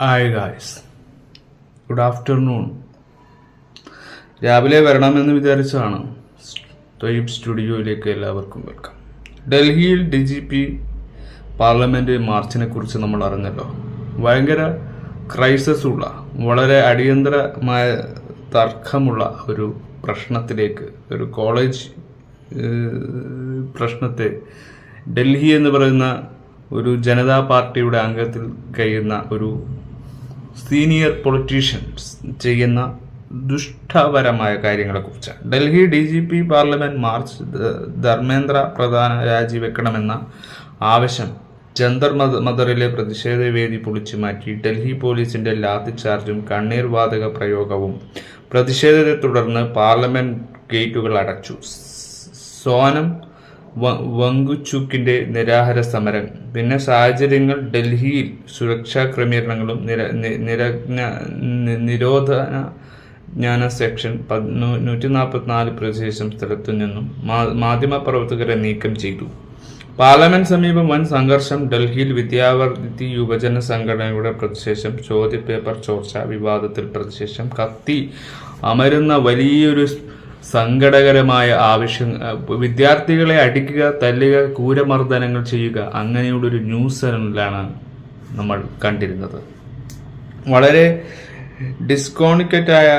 Hi guys, good afternoon. രാവിലെ വരണമെന്ന് വിചാരിച്ചതാണ്. തൊയ്ബ് സ്റ്റുഡിയോയിലേക്ക് എല്ലാവർക്കും വെൽക്കം. ഡൽഹിയിൽ DGP പാർലമെന്റ് മാർച്ചിനെ കുറിച്ച് നമ്മൾ അറിഞ്ഞല്ലോ. ഭയങ്കര ക്രൈസിസ് ഉള്ള, വളരെ അടിയന്തരമായ തർക്കമുള്ള ഒരു പ്രശ്നത്തിലേക്ക്, ഒരു കോളേജ് പ്രശ്നത്തെ ഡൽഹി എന്ന് പറയുന്ന ഒരു ജനതാ പാർട്ടിയുടെ അംഗത്തിൽ കഴിയുന്ന ഒരു സീനിയർ പൊളിറ്റീഷ്യൻസ് ചെയ്യുന്ന ദുഷ്ടപരമായ കാര്യങ്ങളെക്കുറിച്ചാണ്. Delhi DGP parliament march Dharmendra Pradhan രാജിവെക്കണമെന്ന ആവശ്യം ജന്തർ മന്ദറിലെ പ്രതിഷേധവേദി പൊളിച്ചു മാറ്റി. ഡൽഹി പോലീസിന്റെ ലാത്തി ചാർജും കണ്ണീർ വാതക പ്രയോഗവും പ്രതിഷേധത്തെ തുടർന്ന് പാർലമെന്റ് ഗേറ്റുകൾ അടച്ചു. സോനം വങ്ചുക്കിന്റെ നിരാഹാര സമരം. പിന്നെ സാഹചര്യങ്ങൾ ഡൽഹിയിൽ സുരക്ഷാ ക്രമീകരണങ്ങളും നിരോധന സെക്ഷൻ 144 പ്രദേശം സ്ഥലത്തു നിന്നും മാധ്യമപ്രവർത്തകരെ നീക്കം ചെയ്തു. പാർലമെന്റ് സമീപം വൻ സംഘർഷം. ഡൽഹിയിൽ വിദ്യാർത്ഥി യുവജന സംഘടനയുടെ പ്രതിഷേധം. ചോദ്യപേപ്പർ ചോർച്ച വിവാദത്തിൽ പ്രതിഷേധം. കത്തി അമരുന്ന വലിയൊരു സങ്കടകരമായ ആവശ്യം. വിദ്യാർത്ഥികളെ അടിക്കുക, തല്ലുക, ക്രൂരമർദ്ദനങ്ങൾ ചെയ്യുക, അങ്ങനെയുള്ളൊരു ന്യൂസ് ചാനലിലാണ് നമ്മൾ കണ്ടിരുന്നത്. വളരെ ഡിസ്കോണിക്കറ്റായ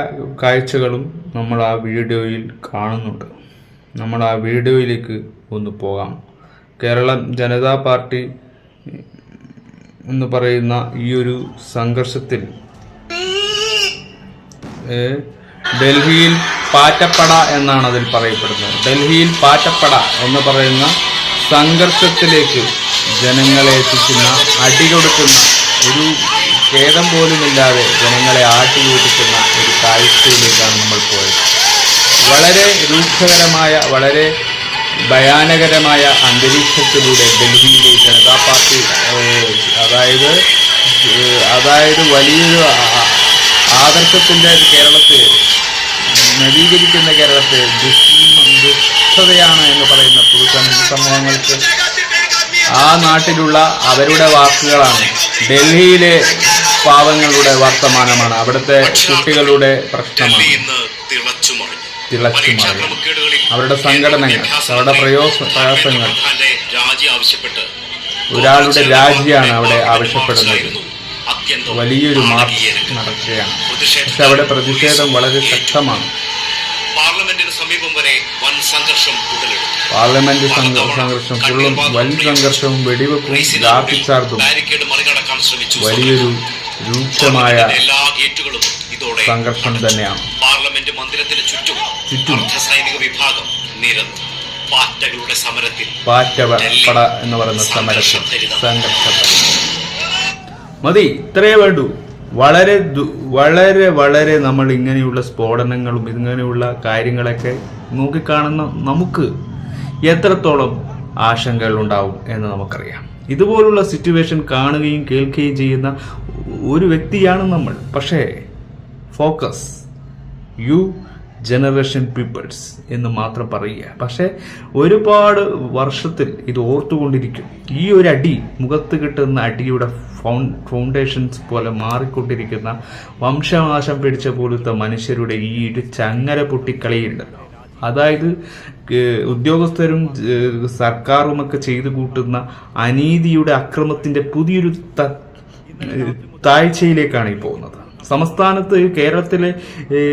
കാഴ്ചകളും നമ്മൾ ആ വീഡിയോയിൽ കാണുന്നുണ്ട്. നമ്മൾ ആ വീഡിയോയിലേക്ക് ഒന്ന് പോകാം. കേരളം ജനതാ പാർട്ടി എന്ന് പറയുന്ന ഈ ഒരു സംഘർഷത്തിൽ ഡൽഹിയിൽ പാറ്റപ്പട എന്നാണ് അതിൽ പറയപ്പെടുന്നത്. ഡൽഹിയിൽ പാറ്റപ്പട എന്ന് പറയുന്ന സംഘർഷത്തിലേക്ക് ജനങ്ങളെ എത്തിക്കുന്ന, അടികൊടുക്കുന്ന, ഒരു ഖേദം പോലുമില്ലാതെ ജനങ്ങളെ ആട്ടിയോടിക്കുന്ന ഒരു കാഴ്ചയിലേക്കാണ് നമ്മൾ പോയത്. വളരെ രൂക്ഷകരമായ, വളരെ ഭയാനകരമായ അന്തരീക്ഷത്തിലൂടെ ഡൽഹിയിലെ ജനതാ പാർട്ടി അതായത് വലിയൊരു ആദർശത്തിന്റെ കേരളത്തെ നവീകരിക്കുന്ന കേരളത്തെ ദുഷ്ടതയാണ് എന്ന് പറയുന്ന സമൂഹങ്ങൾക്ക് ആ നാട്ടിലുള്ള അവരുടെ വാക്കുകളാണ്. ഡൽഹിയിലെ പാവങ്ങളുടെ വർത്തമാനമാണ്, അവിടുത്തെ കുട്ടികളുടെ പ്രശ്നമാണ്. തിളച്ചുമറി അവരുടെ സംഘടനകൾ, അവരുടെ പ്രയാസങ്ങൾ, ഒരാളുടെ രാജിയാണ് അവിടെ ആവശ്യപ്പെടുന്നത്. വലിയൊരു മാർച്ച് നടക്കുകയാണ്. പക്ഷെ അവിടെ പ്രതിഷേധം വളരെ ശക്തമാണ്. പാർലമെന്റ് സംഘർഷം ഫുള്ളും വൻ സംഘർഷവും വെടിവെപ്പും ലാത്തിച്ചാർജും വലിയൊരു രൂക്ഷമായ സംഘർഷം തന്നെയാണ്. പാർലമെന്റ് മന്ദിരത്തിന് ചുറ്റും സൈനിക വിഭാഗം നിരന്നു. പാറ്റകളുടെ സമരത്തിൽ പാറ്റപ്പട എന്ന് പറയുന്ന സംഘർഷത്തിൽ മതി, ഇത്രയേ വേണ്ടൂ. വളരെ വളരെ വളരെ നമ്മൾ ഇങ്ങനെയുള്ള സ്ഫോടനങ്ങളും ഇങ്ങനെയുള്ള കാര്യങ്ങളൊക്കെ നോക്കിക്കാണുന്ന നമുക്ക് എത്രത്തോളം ആശങ്കകൾ ഉണ്ടാവും എന്ന് നമുക്കറിയാം. ഇതുപോലുള്ള സിറ്റുവേഷൻ കാണുകയും കേൾക്കുകയും ചെയ്യുന്ന ഒരു വ്യക്തിയാണ് നമ്മൾ. പക്ഷേ ഫോക്കസ് യു ജനറേഷൻ പീപ്പിൾസ് എന്ന് മാത്രം പറയുക. പക്ഷെ ഒരുപാട് വർഷത്തിൽ ഇത് ഓർത്തുകൊണ്ടിരിക്കും. ഈ ഒരു അടി, മുഖത്ത് കിട്ടുന്ന അടിയുടെ ഫൗണ്ടേഷൻസ് പോലെ മാറിക്കൊണ്ടിരിക്കുന്ന, വംശനാശം പിടിച്ച പോലത്തെ മനുഷ്യരുടെ ഈ ഒരു ചങ്ങല പൊട്ടിക്കളിയുണ്ടല്ലോ. അതായത് ഉദ്യോഗസ്ഥരും സർക്കാരുമൊക്കെ ചെയ്തു കൂട്ടുന്ന അനീതിയുടെ, അക്രമത്തിന്റെ പുതിയൊരു താഴ്ചയിലേക്കാണ് ഈ പോകുന്നത്. സംസ്ഥാനത്ത്, കേരളത്തിലെ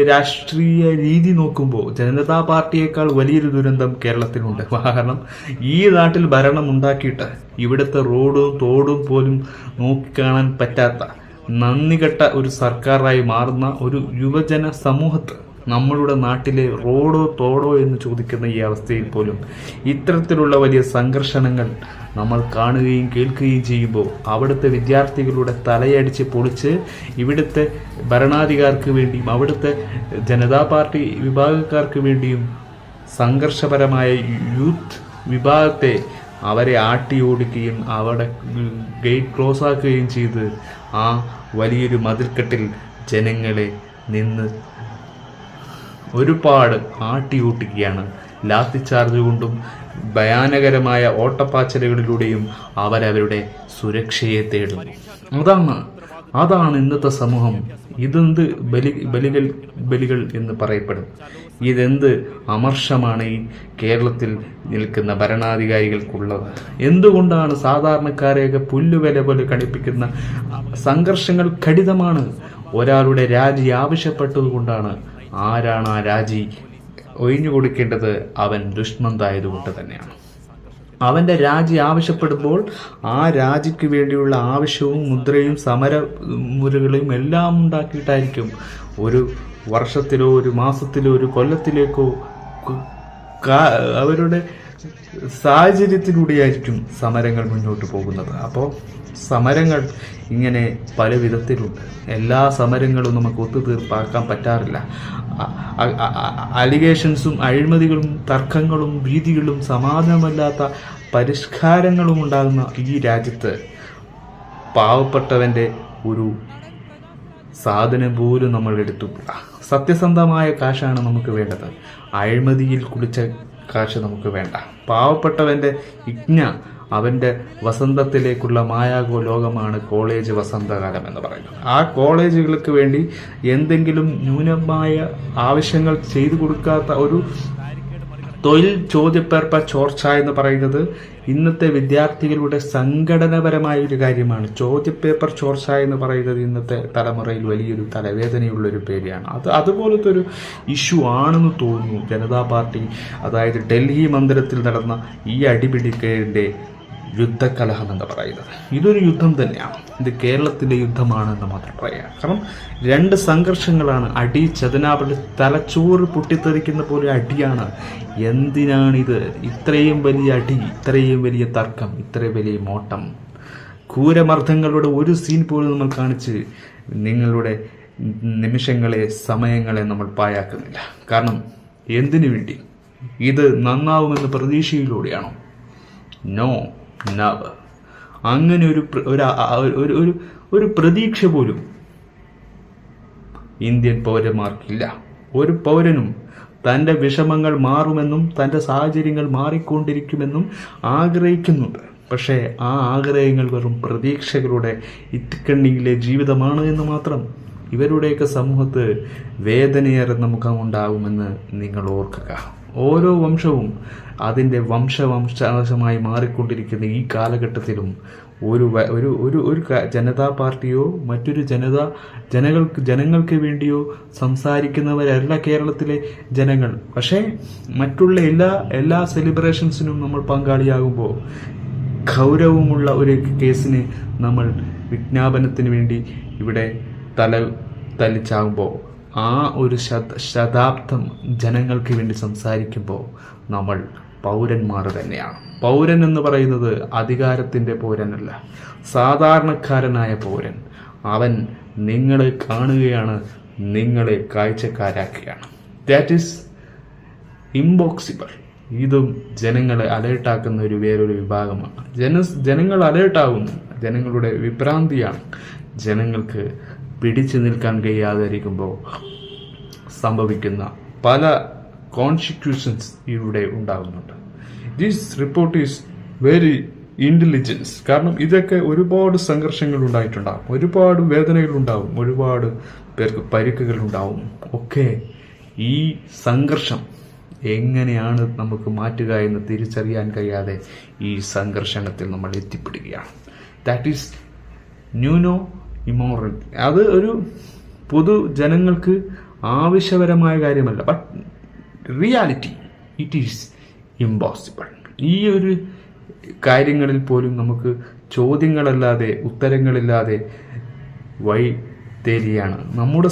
രാഷ്ട്രീയ രീതി നോക്കുമ്പോൾ ജനതാ പാർട്ടിയേക്കാൾ വലിയൊരു ദുരന്തം കേരളത്തിലുണ്ട്. കാരണം ഈ നാട്ടിൽ ഭരണം ഉണ്ടാക്കിയിട്ട് ഇവിടുത്തെ റോഡും തോടും പോലും നോക്കിക്കാണാൻ പറ്റാത്ത നന്ദികെട്ട ഒരു സർക്കാരായി മാറുന്ന ഒരു യുവജന സമൂഹത്ത് നമ്മളുടെ നാട്ടിലെ റോഡോ തോടോ എന്ന് ചോദിക്കുന്ന ഈ അവസ്ഥയിൽ പോലും ഇത്തരത്തിലുള്ള വലിയ സംഘർഷങ്ങൾ നമ്മൾ കാണുകയും കേൾക്കുകയും ചെയ്യുമ്പോൾ അവിടുത്തെ വിദ്യാർത്ഥികളുടെ തലയടിച്ച് പൊളിച്ച് ഇവിടുത്തെ ഭരണാധികാർക്ക് വേണ്ടിയും അവിടുത്തെ ജനതാ പാർട്ടി വിഭാഗക്കാർക്ക് വേണ്ടിയും സംഘർഷപരമായ യൂത്ത് വിഭാഗത്തെ അവരെ ആട്ടിയോടിക്കുകയും അവിടെ ഗേറ്റ് ക്ലോസ് ആക്കുകയും ചെയ്ത് ആ വലിയൊരു മതിൽക്കെട്ടിൽ ജനങ്ങളെ നിന്ന് ഒരുപാട് ആട്ടിയൂട്ടുകയാണ്. ലാത്തിച്ചാർജ് കൊണ്ടും ഭയാനകരമായ ഓട്ടപ്പാച്ചലുകളിലൂടെയും അവരവരുടെ സുരക്ഷയെ തേടുന്നു. അതാണ് അതാണ് ഇന്നത്തെ സമൂഹം. ഇതെന്ത് ബലികൾ എന്ന് പറയപ്പെടും. ഇതെന്ത് അമർഷമാണ് ഈ കേരളത്തിൽ നിൽക്കുന്ന ഭരണാധികാരികൾക്കുള്ളത്? എന്തുകൊണ്ടാണ് സാധാരണക്കാരെയൊക്കെ പുല്ലുവില പോലെ കണിപ്പിക്കുന്ന സംഘർഷങ്ങൾ കഠിനമാണ്? ഒരാളുടെ രാജി ആവശ്യപ്പെട്ടതുകൊണ്ടാണ്. ആരാണ് ആ രാജി ഒഴിഞ്ഞു കൊടുക്കേണ്ടത്? അവൻ ദുഷ്മന്തായതുകൊണ്ട് തന്നെയാണ്. അവന്റെ രാജി ആവശ്യപ്പെടുമ്പോൾ ആ രാജിക്ക് വേണ്ടിയുള്ള ആവശ്യവും മുദ്രയും സമരമുറകളും എല്ലാം ഉണ്ടാക്കിയിട്ടായിരിക്കും ഒരു വർഷത്തിലോ ഒരു മാസത്തിലോ ഒരു കൊല്ലത്തിലേക്കോ അവരുടെ സാഹചര്യത്തിലൂടെയായിരിക്കും സമരങ്ങൾ മുന്നോട്ട് പോകുന്നത്. അപ്പോൾ സമരങ്ങൾ ഇങ്ങനെ പല വിധത്തിലുണ്ട്. എല്ലാ സമരങ്ങളും നമുക്ക് ഒത്തുതീർപ്പാക്കാൻ പറ്റാറില്ല. അലിഗേഷൻസും അഴിമതികളും തർക്കങ്ങളും ഭീതികളും സമാധാനമല്ലാത്ത പരിഷ്കാരങ്ങളും ഉണ്ടാകുന്ന ഈ രാജ്യത്ത് പാവപ്പെട്ടവന്റെ ഒരു സാധനം പോലും നമ്മൾ എടുത്തുകൂടാ. സത്യസന്ധമായ കാശാണ് നമുക്ക് വേണ്ടത്. അഴിമതിയിൽ കുളിച്ച കാശ് നമുക്ക് വേണ്ട. പാവപ്പെട്ടവന്റെ യജ്ഞ അവന്റെ വസന്തത്തിലേക്കുള്ള മായാകോ ലോകമാണ് കോളേജ് വസന്തകാലം എന്ന് പറയുന്നത്. ആ കോളേജുകൾക്ക് വേണ്ടി എന്തെങ്കിലും ന്യൂനമായ ആവശ്യങ്ങൾ ചെയ്തു കൊടുക്കാത്ത ഒരു തൊഴിൽ ചോദ്യപേപ്പർ ചോർച്ച എന്ന് പറയുന്നത് ഇന്നത്തെ വിദ്യാർത്ഥികളുടെ സംഘടനാപരമായ ഒരു കാര്യമാണ്. ചോദ്യപേപ്പർ ചോർച്ച എന്ന് പറയുന്നത് ഇന്നത്തെ തലമുറയിൽ വലിയൊരു തലവേദനയുള്ളൊരു പേടിയാണ്. അതുപോലത്തെ ഒരു ഇഷ്യൂ ആണെന്ന് തോന്നുന്നു ജനതാ പാർട്ടി, അതായത് ഡൽഹി മന്ദിരത്തിൽ നടന്ന ഈ അടിപിടിക്കേന്റെ യുദ്ധകലഹം എന്ന് പറയുന്നത്. ഇതൊരു യുദ്ധം തന്നെയാണ്. ഇത് കേരളത്തിന്റെ യുദ്ധമാണെന്ന് മാത്രം പറയാം. കാരണം രണ്ട് സംഘർഷങ്ങളാണ്. അടി ചതനാപടി തലച്ചോറ് പൊട്ടിത്തെറിക്കുന്ന പോലെ അടിയാണ്. എന്തിനാണിത്? ഇത്രയും വലിയ അടി, ഇത്രയും വലിയ തർക്കം, ഇത്രയും വലിയ മോട്ടം, ക്രൂരമർദ്ദങ്ങളുടെ ഒരു സീൻ പോലും നമ്മൾ കാണിച്ച് നിങ്ങളുടെ നിമിഷങ്ങളെ സമയങ്ങളെ നമ്മൾ പാഴാക്കുന്നില്ല. കാരണം എന്തിനു വേണ്ടി? ഇത് നന്നാവുമെന്ന പ്രതീക്ഷയിലൂടെയാണോ? No, never. അങ്ങനെ ഒരു പ്രതീക്ഷ പോലും ഇന്ത്യൻ പൗരന്മാർക്കില്ല. ഒരു പൗരനും തൻ്റെ വിഷമങ്ങൾ മാറുമെന്നും തൻ്റെ സാഹചര്യങ്ങൾ മാറിക്കൊണ്ടിരിക്കുമെന്നും ആഗ്രഹിക്കുന്നുണ്ട്. പക്ഷേ ആ ആഗ്രഹങ്ങൾ വെറും പ്രതീക്ഷകളുടെ ഇത്തിക്കണ്ണിയിലെ ജീവിതമാണ് എന്ന് മാത്രം. ഇവരുടെയൊക്കെ സമൂഹത്ത് വേദനയേറെ നമുക്കുണ്ടാകുമെന്ന് നിങ്ങൾ ഓർക്കുക. ഓരോ വംശവും അതിൻ്റെ വംശമായി മാറിക്കൊണ്ടിരിക്കുന്ന ഈ കാലഘട്ടത്തിലും ഒരു ജനതാ പാർട്ടിയോ മറ്റൊരു ജനങ്ങൾക്ക് വേണ്ടിയോ സംസാരിക്കുന്നവരല്ല കേരളത്തിലെ ജനങ്ങൾ. പക്ഷേ മറ്റുള്ള എല്ലാ സെലിബ്രേഷൻസിനും നമ്മൾ പങ്കാളിയാകുമ്പോൾ ഗൗരവമുള്ള ഒരു കേസിന് നമ്മൾ വിജ്ഞാപനത്തിന് വേണ്ടി ഇവിടെ തല്ലിച്ചാകുമ്പോൾ ആ ഒരു ശതാബ്ദം ജനങ്ങൾക്ക് വേണ്ടി സംസാരിക്കുമ്പോൾ നമ്മൾ പൗരന്മാർ തന്നെയാണ്. പൗരൻ എന്ന് പറയുന്നത് അധികാരത്തിൻ്റെ പൗരനല്ല, സാധാരണക്കാരനായ പൗരൻ. അവൻ നിങ്ങളെ കാണുകയാണ്, നിങ്ങളെ കാഴ്ചക്കാരാക്കുകയാണ്. That is impossible. ഇതും ജനങ്ങളെ അലേർട്ടാക്കുന്ന വേറൊരു വിഭാഗമാണ്. ജനങ്ങൾ അലേർട്ടാകുന്നു. ജനങ്ങളുടെ വിഭ്രാന്തിയാണ്. ജനങ്ങൾക്ക് പിടിച്ചു നിൽക്കാൻ കഴിയാതിരിക്കുമ്പോൾ സംഭവിക്കുന്ന പല കോൺസിക്വൻസസ് ഇവിടെ ഉണ്ടാകുന്നുണ്ട്. This report is very intelligence. കാരണം ഇതൊക്കെ ഒരുപാട് സംഘർഷങ്ങൾ ഉണ്ടായിട്ടുണ്ടാകും, ഒരുപാട് വേദനകൾ ഉണ്ടാവും, ഒരുപാട് പേർക്ക് പരിക്കുകൾ ഉണ്ടാവും. ഒക്കെ ഈ സംഘർഷം എങ്ങനെയാണ് നമുക്ക് മാറ്റുക എന്ന് തിരിച്ചറിയാൻ കഴിയാതെ ഈ സംഘർഷണത്തിൽ നമ്മൾ എത്തിപ്പെടുകയാണ്. ദാറ്റ് ഈസ് ന്യൂനോ ഇമോറൽ. അത് ഒരു പൊതു ജനങ്ങൾക്ക് ആവശ്യപരമായ കാര്യമല്ല. But reality it is impossible. ഈ ഒരു കാര്യങ്ങളിൽ പോലും നമുക്ക് ചോദ്യങ്ങളല്ലാതെ ഉത്തരങ്ങളില്ലാതെ വഴി തേടിയാണ്. നമ്മുടെ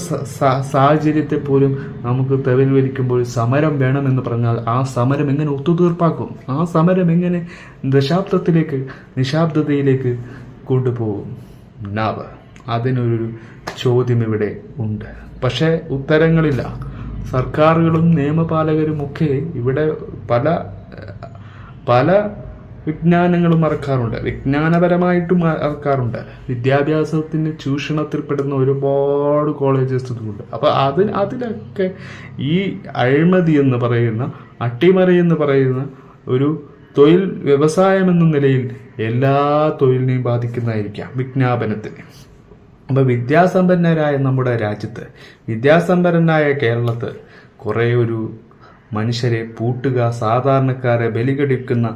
സാഹചര്യത്തെ പോലും നമുക്ക് തെളിവരിക്കുമ്പോൾ സമരം വേണമെന്ന് പറഞ്ഞാൽ ആ സമരം എങ്ങനെ ഒത്തുതീർപ്പാക്കും? ആ സമരം എങ്ങനെ നിശാബ്ദതയിലേക്ക് കൊണ്ടുപോകും? നവ. അതിനൊരു ചോദ്യം ഇവിടെ ഉണ്ട്. പക്ഷേ ഉത്തരങ്ങളില്ല. സർക്കാരുകളും നിയമപാലകരും ഒക്കെ ഇവിടെ പല വിജ്ഞാനങ്ങളും മറക്കാറുണ്ട്, വിജ്ഞാനപരമായിട്ടും മറക്കാറുണ്ട്. വിദ്യാഭ്യാസത്തിന് ചൂഷണത്തിൽപ്പെടുന്ന ഒരുപാട് കോളേജസ് ഉണ്ട്. അപ്പൊ അതിലൊക്കെ ഈ അഴിമതി എന്ന് പറയുന്ന, അട്ടിമറി എന്ന് പറയുന്ന ഒരു തൊഴിൽ വ്യവസായം എന്ന നിലയിൽ എല്ലാ തൊഴിലിനെയും ബാധിക്കുന്നതായിരിക്കാം. വിജ്ഞാപനത്തിന് അപ്പോൾ വിദ്യാസമ്പന്നരായ നമ്മുടെ രാജ്യത്ത്, വിദ്യാസമ്പന്നനായ കേരളത്ത് കുറേ ഒരു മനുഷ്യരെ പൂട്ടുക, സാധാരണക്കാരെ ബലികടിക്കുന്ന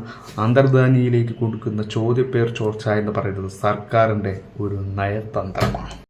അന്തർധാനിയിലേക്ക് കൊടുക്കുന്ന ചോദ്യപേർ ചോർച്ച എന്ന് പറയുന്നത് സർക്കാരിൻ്റെ ഒരു നയതന്ത്രമാണ്.